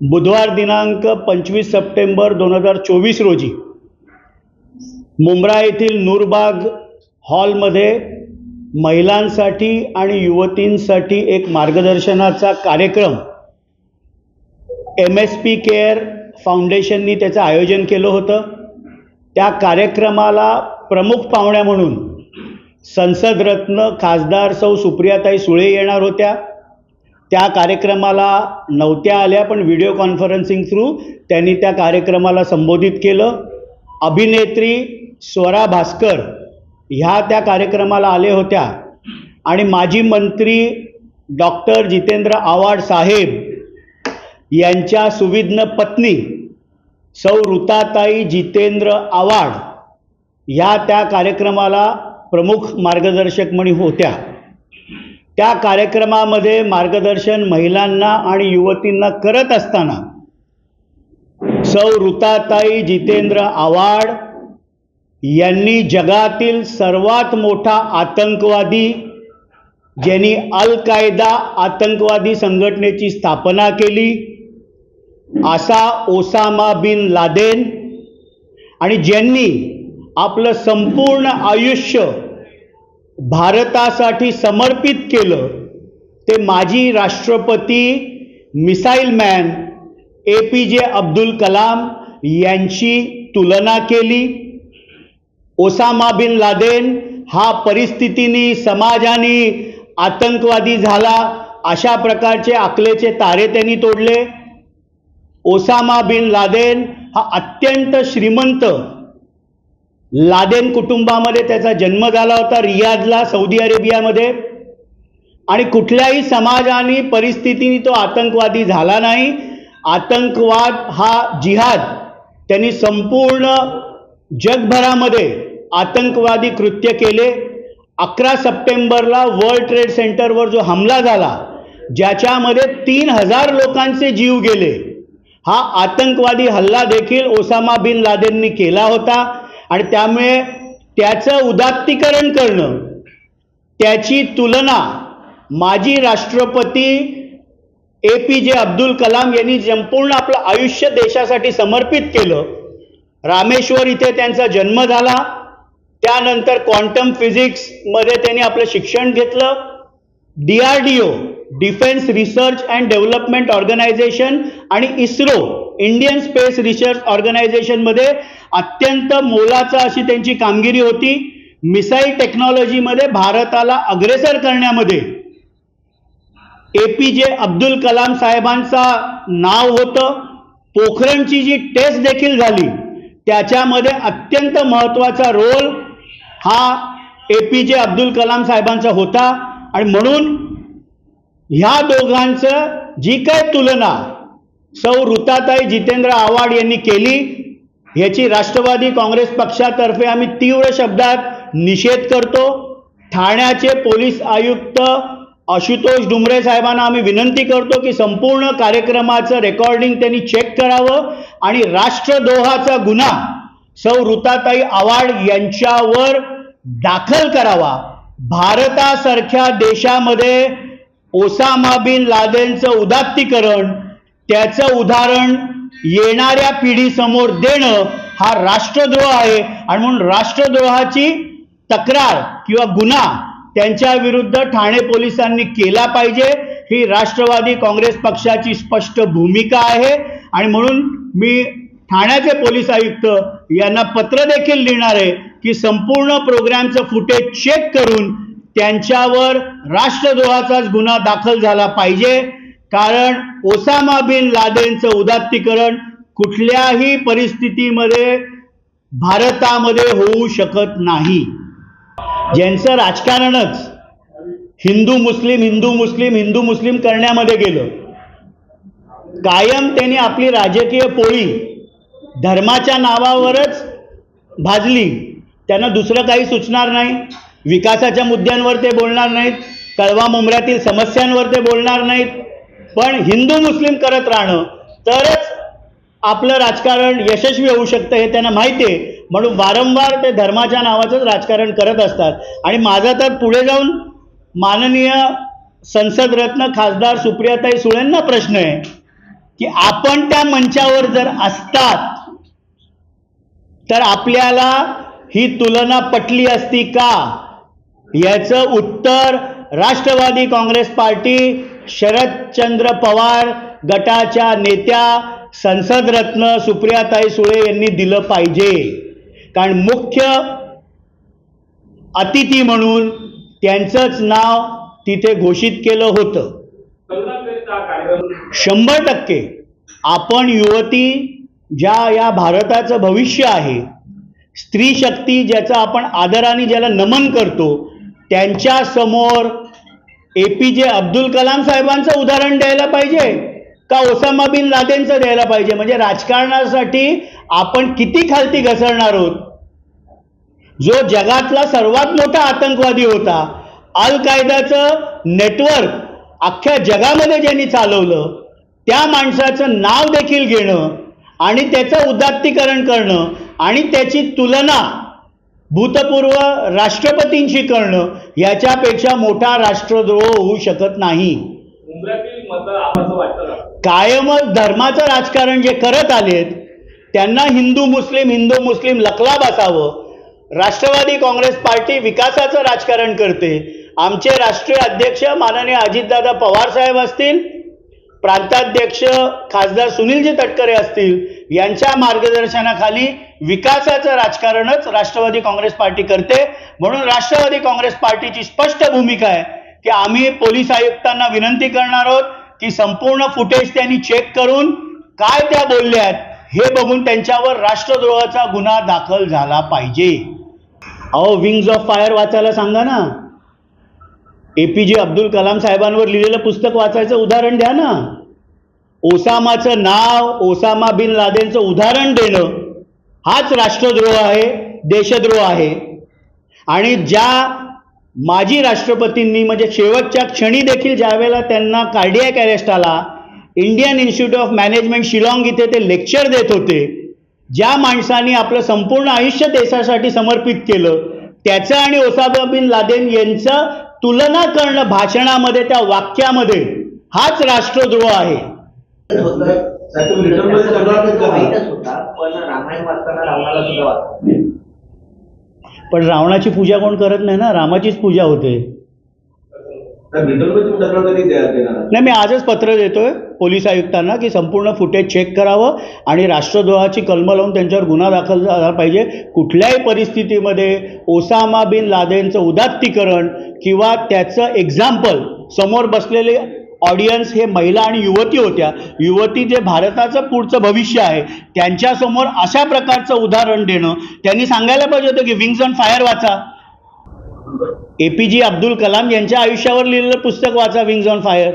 बुधवार दिनांक 25 सप्टेंबर 2024 रोजी मुंब्रा येथील नूरबाग हॉलमध्ये महिलांसाठी आणि युवतींसाठी एक मार्गदर्शनाचा कार्यक्रम MSP केअर फाउंडेशननी त्याचं आयोजन केलं होतं। त्या कार्यक्रमाला प्रमुख पाहुण्या म्हणून संसद रत्न खासदार सौ सुप्रियाताई सुळे येणार होत्या। त्या कार्यक्रमाला नव्हत्या आल्या, पण व्हिडिओ कॉन्फरन्सिंग थ्रू त्यांनी त्या कार्यक्रमाला संबोधित केलं। अभिनेत्री स्वरा भास्कर ह्या त्या कार्यक्रमाला आले होत्या आणि माजी मंत्री डॉक्टर जितेंद्र आव्हाड साहेब यांच्या सुविज्ञ पत्नी सौ ऋताताई जितेंद्र आव्हाड ह्या त्या कार्यक्रमाला प्रमुख मार्गदर्शक म्हणून होत्या। त्या कार्यक्रमामध्ये मार्गदर्शन महिलांना आणि युवतींना करत असताना सौ ऋताताई जितेंद्र आव्हाड यांनी जगातील सर्वात मोठा आतंकवादी, ज्यांनी अल कायदा आतंकवादी संघटनेची स्थापना केली असा ओसामा बिन लादेन आणि ज्यांनी आपलं संपूर्ण आयुष्य भारतासाठी समर्पित केलं ते माजी राष्ट्रपती missile man APJ Abdul Kalam यांची तुलना केली। ओसामा बिन लादेन हा परिस्थितीने, समाजाने आतंकवादी झाला अशा प्रकारचे आकलेचे तारे त्यांनी तोडले। ओसामा बिन लादेन हा अत्यंत श्रीमंत लादेन कुटुंबामध्ये त्याचा जन्म झाला होता, रियादला, सौदी अरेबियामध्ये, आणि कुठल्याही समाजाने परिस्थितीने तो आतंकवादी झाला नाही। आतंकवाद हा जिहाद त्यांनी संपूर्ण जगभरामध्ये आतंकवादी कृत्य केले। 11 सप्टेंबरला वर्ल्ड ट्रेड सेंटरवर जो हमला झाला ज्याच्यामध्ये 3000 लोकांचे जीव गेले, हा आतंकवादी हल्ला देखील ओसामा बिन लादेननी केला होता आणि त्यामुळे त्याचं उदात्तीकरण करणं, त्याची तुलना माजी राष्ट्रपती APJ अब्दुल कलाम यांनी संपूर्ण आपलं आयुष्य देशासाठी समर्पित केलं। रामेश्वर इथे त्यांचा जन्म झाला, त्यानंतर क्वांटम फिजिक्समध्ये त्यांनी आपलं शिक्षण घेतलं। DRDO defence research and development organisation आणि इस्रो इंडियन स्पेस रिसर्च ऑर्गनायझेशनमध्ये अत्यंत मोलाचा अशी त्यांची कामगिरी होती। मिसाईल टेक्नॉलॉजीमध्ये भारताला अग्रेसर करण्यामध्ये APJ अब्दुल कलाम साहेबांचा नाव होतं। पोखरणची जी टेस्ट देखील झाली त्याच्यामध्ये अत्यंत महत्त्वाचा रोल हा APJ अब्दुल कलाम साहेबांचा होता आणि म्हणून ह्या दोघांचं जी काय तुलना सौ ऋताताई जितेंद्र आव्हाड यांनी केली ह्याची राष्ट्रवादी काँग्रेस पक्षातर्फे आम्ही तीव्र शब्दात निषेध करतो। ठाण्याचे पोलीस आयुक्त आशुतोष डुमरे साहेबांना आम्ही विनंती करतो की संपूर्ण कार्यक्रमाचं रेकॉर्डिंग त्यांनी चेक करावं आणि राष्ट्रद्रोहाचा गुन्हा सौ ऋताताई आव्हाड यांच्यावर दाखल करावा। भारतासारख्या देशामध्ये ओसामा बिन लादेनचं उदात्तीकरण, त्याचं उदाहरण येणाऱ्या पिढीसमोर देणं हा राष्ट्रद्रोह आहे आणि म्हणून राष्ट्रद्रोहाची तक्रार किंवा गुन्हा त्यांच्या विरुद्ध ठाणे पोलिसांनी केला पाहिजे, ही राष्ट्रवादी काँग्रेस पक्षाची स्पष्ट भूमिका आहे। आणि म्हणून मी ठाण्याचे पोलीस आयुक्त यांना पत्र देखील लिहिणार आहे की संपूर्ण प्रोग्रामचं फुटेज चेक करून त्यांच्यावर राष्ट्रद्रोहाचाच गुन्हा दाखल झाला पाहिजे, कारण ओसामा बिन लादेनचं उदात्तीकरण कुठल्याही परिस्थितीमध्ये भारतामध्ये होऊ शकत नाही। ज्यांचं राजकारणच हिंदू मुस्लिम हिंदू मुस्लिम हिंदू मुस्लिम करण्यामध्ये गेलं, कायम त्यांनी आपली राजकीय पोळी धर्माच्या नावावरच भाजली, त्यांना दुसरं काही सुचणार नाही। विकासाच्या मुद्द्यांवर ते बोलणार नाहीत, कळवा मुंब्र्यातील समस्यांवर ते बोलणार नाहीत, पण हिंदू मुस्लिम करत राहणं तरच आपलं राजकारण यशस्वी होऊ शकतं हे त्यांना माहिती आहे। म्हणून वारंवार ते धर्माच्या नावाचंच राजकारण करत असतात। आणि माझा तर पुढे जाऊन माननीय संसद रत्न खासदार सुप्रियाताई सुळेंना प्रश्न आहे की आपण त्या मंचावर जर असतात तर आपल्याला ही तुलना पटली असती का? याचं उत्तर राष्ट्रवादी काँग्रेस पार्टी शरदचंद्र पवार गटाच्या नेत्या संसदरत्न सुप्रियाताई सुळे यांनी दिलं पाहिजे. कारण मुख्य अतिथी म्हणून त्यांचंच नाव तिथे घोषित केलं होतं. 100% आपण युवती ज्या या भारताचं भविष्य आहे, स्त्री शक्ती ज्याचा आपण आदराने ज्याला नमन करतो, त्यांच्या समोर APJ अब्दुल कलाम साहेबांचं उदाहरण द्यायला पाहिजे का ओसामा बिन लादेनचं द्यायला पाहिजे? म्हणजे राजकारणासाठी आपण किती खालती घसरणार आहोत? जो जगातला सर्वात मोठा आतंकवादी होता, अल कायदाचं नेटवर्क अख्ख्या जगामध्ये ज्यांनी चालवलं, त्या माणसाचं नाव देखील घेणं आणि त्याचं उदात्तीकरण करणं आणि त्याची तुलना भूतपूर्व राष्ट्रपतींशी करणं याच्यापेक्षा मोठा राष्ट्रद्रोह होऊ शकत नाही. कायमच धर्माचं राजकारण जे करत आलेत त्यांना हिंदू मुस्लिम लकलाब असावं. राष्ट्रवादी काँग्रेस पार्टी विकासाचं राजकारण करते. आमचे राष्ट्रीय अध्यक्ष माननीय अजितदादा पवार साहेब असतील, प्रांताध्यक्ष खासदार सुनीलजी तटकरे असतील, यांच्या मार्गदर्शनाखाली विकासाचं राजकारणच राष्ट्रवादी काँग्रेस पार्टी करते. म्हणून राष्ट्रवादी काँग्रेस पार्टीची स्पष्ट भूमिका आहे की आम्ही पोलीस आयुक्तांना विनंती करणार आहोत की संपूर्ण फुटेज त्यांनी चेक करून काय त्या बोलल्यात हे बघून त्यांच्यावर राष्ट्रद्रोहाचा गुन्हा दाखल झाला पाहिजे. अहो, विंग्स ऑफ फायर वाचायला सांगा ना. APJ अब्दुल कलाम साहेबांवर लिहिलेलं पुस्तक वाचायचं उदाहरण द्या ना. ओसामाचं नाव, ओसामा बिन लादेनचं उदाहरण देणं हाच राष्ट्रद्रोह आहे, देशद्रोह आहे. आणि ज्या माजी राष्ट्रपतींनी म्हणजे शेवटच्या क्षणी देखील ज्यावेळेला त्यांना कार्डियक अरेस्ट आला, Indian institute of management Shillong इथे ते लेक्चर देत होते, ज्या माणसांनी आपलं संपूर्ण आयुष्य देशासाठी समर्पित केलं, त्याचं आणि ओसामा बिन लादेन यांचं तुलना करणं भाषणामध्ये, त्या वाक्यामध्ये, हाच राष्ट्रद्रोह आहे. पण रावणाची पूजा कोण करत नाही ना, रामाचीच पूजा होते. नाही, मी आजच पत्र देतोय पोलीस आयुक्तांना की संपूर्ण फुटेज चेक करावं आणि राष्ट्रद्रोहाची कलम लावून त्यांच्यावर गुन्हा दाखल झाला पाहिजे. कुठल्याही परिस्थितीमध्ये ओसामा बिन लादेनचं उदात्तीकरण किंवा त्याचं एक्झाम्पल, समोर बसलेले ऑडियन्स हे महिला आणि युवती होत्या, युवती जे भारताचं पुढचं भविष्य आहे, त्यांच्यासमोर अशा प्रकारचं उदाहरण देणं, त्यांनी सांगायला पाहिजे होतं की विंग्स ऑन फायर वाचा. APJ अब्दुल कलाम यांच्या आयुष्यावर लिहिलेलं पुस्तक वाचा, विंग्स ऑन फायर.